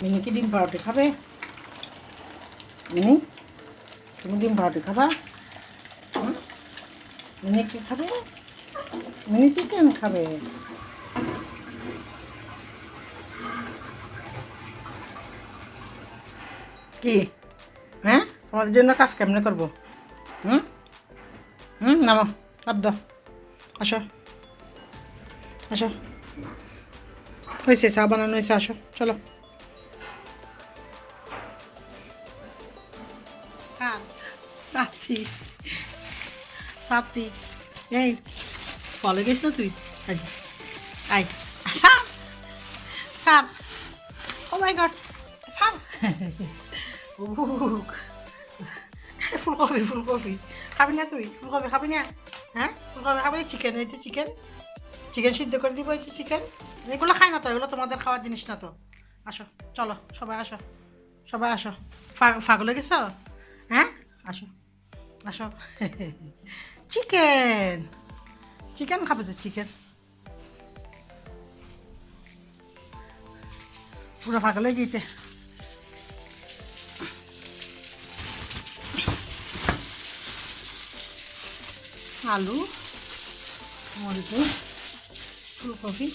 Mini কি ডিম পাউরুটি খাবে? মিনি, তুমি ডিম পাউরুটি খাবা? মিনি কি খাবে? মিনি চিকেন খাবে। কি? হ্যাঁ, তোমাদের জন্য কাজ কেমনে করবো? হুম নামো, লাভ দাও, আসো আসো, হয়েছে, চা বানানো হয়েছে, আসো চলো। সাথী সাথী, এই ফলে গেছ না তুই? I I, sir sir, oh my god, sir. ফুলকপি ফুলকপি খাবি না তুই? ফুলকপি খাবি না? হ্যাঁ, ফুলকপি খাবি? চিকেন, এই তো চিকেন, চিকেন সিদ্ধ করে দিব, এই তো চিকেন। এগুলো খাই না তো, এগুলো তোমাদের খাওয়ার জিনিস না তো। আসো, চলো সবাই আসো, সবাই আসো। ফাগলে গেছ? হ্যাঁ, আসো আসো। চিকেন, চিকেন খাবে তো চিকেন। পুরো ফাগল হয়ে যেতে। আলু, মরিচ, ফুলকপি,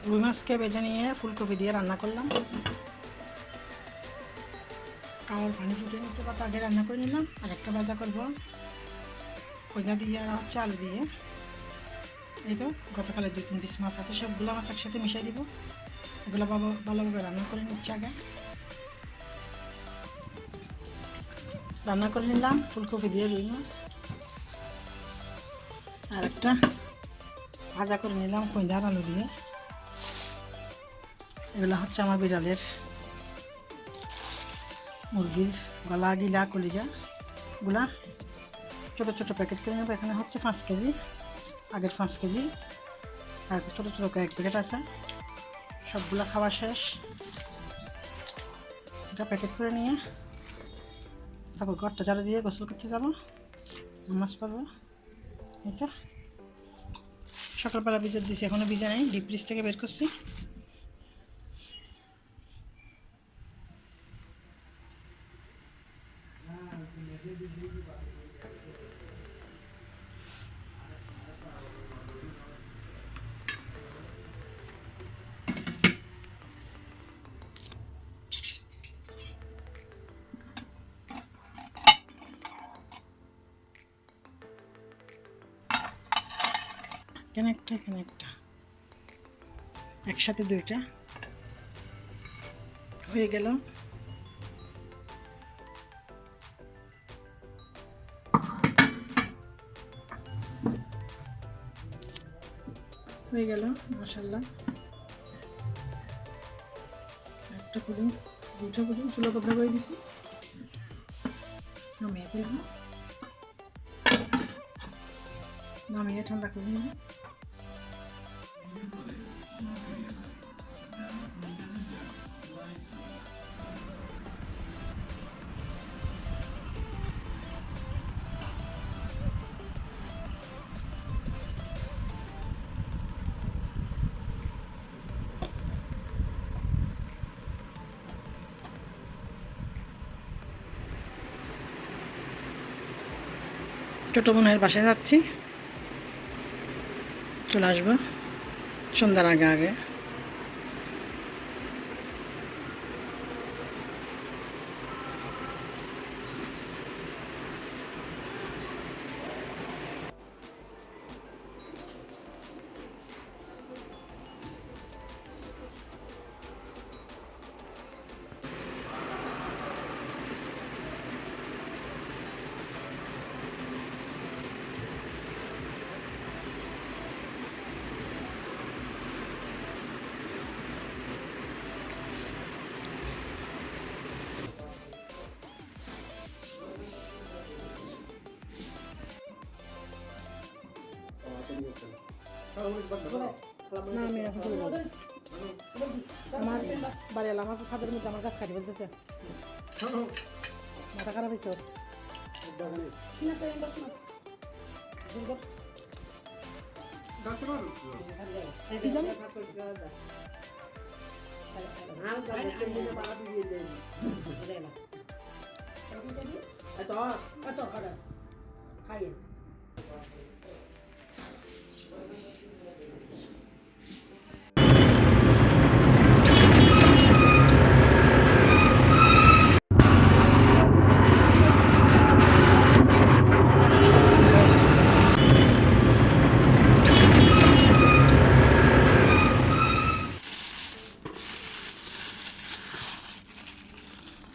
রুই মাছকে বেজে নিয়ে ফুলকপি দিয়ে রান্না করলাম। কাওয়ার পানি ফুটিয়ে নিতে পারতো, আগে রান্না করে নিলাম। আর একটা ভাজা করবো কইনা দিয়ে আর হচ্ছে আলু দিয়ে। এই তো গতকালের 2-3 পিস মাছ আছে, সবগুলো মাছ একসাথে মিশিয়ে দিব। এগুলো ভালোভাবে রান্না করে নিচ্ছি আগে। রান্না করে নিলাম ফুলকপি দিয়ে রুই মাছ। আর একটা ভাজা করে নিলাম কইনার আলু দিয়ে। এগুলো হচ্ছে আমার বিড়ালের মুরগির গলা গিলা কলিজা গুলা, ছোটো ছোটো প্যাকেট করে নেবো। এখানে হচ্ছে 5 কেজি, আগের 5 কেজি, আর ছোটো ছোটো কয়েক প্যাকেট আছে। সবগুলো খাওয়া শেষ। এটা প্যাকেট করে নিয়ে তারপর ঘরটা ঝাড়ু দিয়ে গোসল করতে যাবো, নামাজ পড়বো। এই তো সকালবেলা ভিজে দিয়েছি, এখনও ভিজে নেই, ডিপ ফ্রিজ থেকে বের করছি। এখানে একটা, এখানে একটা, একসাথে দুইটা হয়ে গেল। হয়ে গেল মাশাআল্লাহ। একটা পুডিং, দুটো পুডিং চুলা বন্ধ করে দিছি, নামিয়ে ফেলবো, নামিয়ে ঠান্ডা করে নেব। ছোটো বোনের বাসায় যাচ্ছি, চলে আসবো সন্ধ্যার আগে আগে। না আমি এখন চলে যাবো। আমার বাড়িওয়ালা আমার খাদের মধ্যে আমার গাছ কাটি বলতেছে, মাথা খারাপ হয়েছে।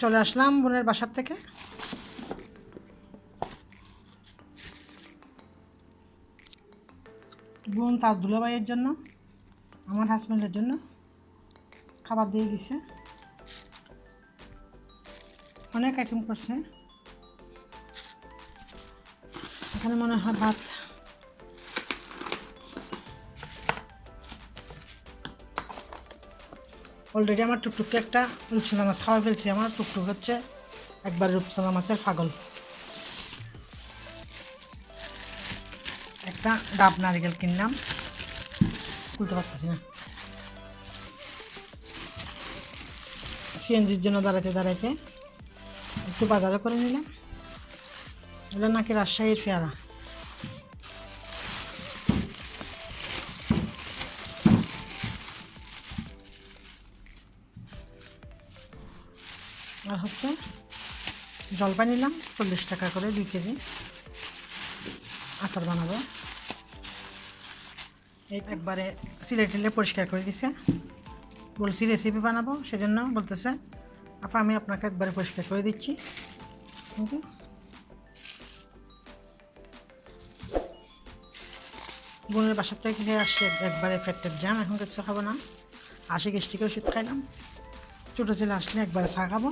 চলে আসলাম বোনের বাসার থেকে। বোন তার দুলাভাইয়ের জন্য, আমার হাজব্যান্ডের জন্য খাবার দিয়ে দিছে। অনেক আইটেম করছে। এখানে মনে হয় ভাত। অলরেডি আমার টুকটুককে একটা রূপচাঁদা মাছ খাওয়া ফেলছি। আমার টুকটুক হচ্ছে একবার রূপচাঁদা মাছের পাগল। একটা ডাব নারিকেল কিনলাম, খুলতে পারতেছি না। সিএনজির জন্য দাঁড়াইতে দাঁড়াইতে একটু বাজারও করে নিলাম। এটা নাকি রাজশাহীর পেয়ারা। আর হচ্ছে জলপাই নিলাম 40 টাকা করে 2 কেজি। আচার বানাবো। এই একবারে সিলে টিলে পরিষ্কার করে দিছে। বলছি রেসিপি বানাবো, সেজন্য বলতেছে আপা আমি আপনাকে একবারে পরিষ্কার করে দিচ্ছি। কিন্তু বোনের বাসার থেকে খেয়ে আসছে একবারে পেটের জ্যাম, এখন কিছু খাবো না। আসে গ্যাস্ট্রিকের ওষুধ খাইলাম। ছোটো ছেলে আসলে একবারে চা খাবো।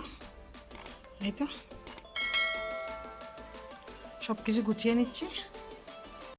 এই তো সব কিছু গুছিয়ে নিচ্ছি।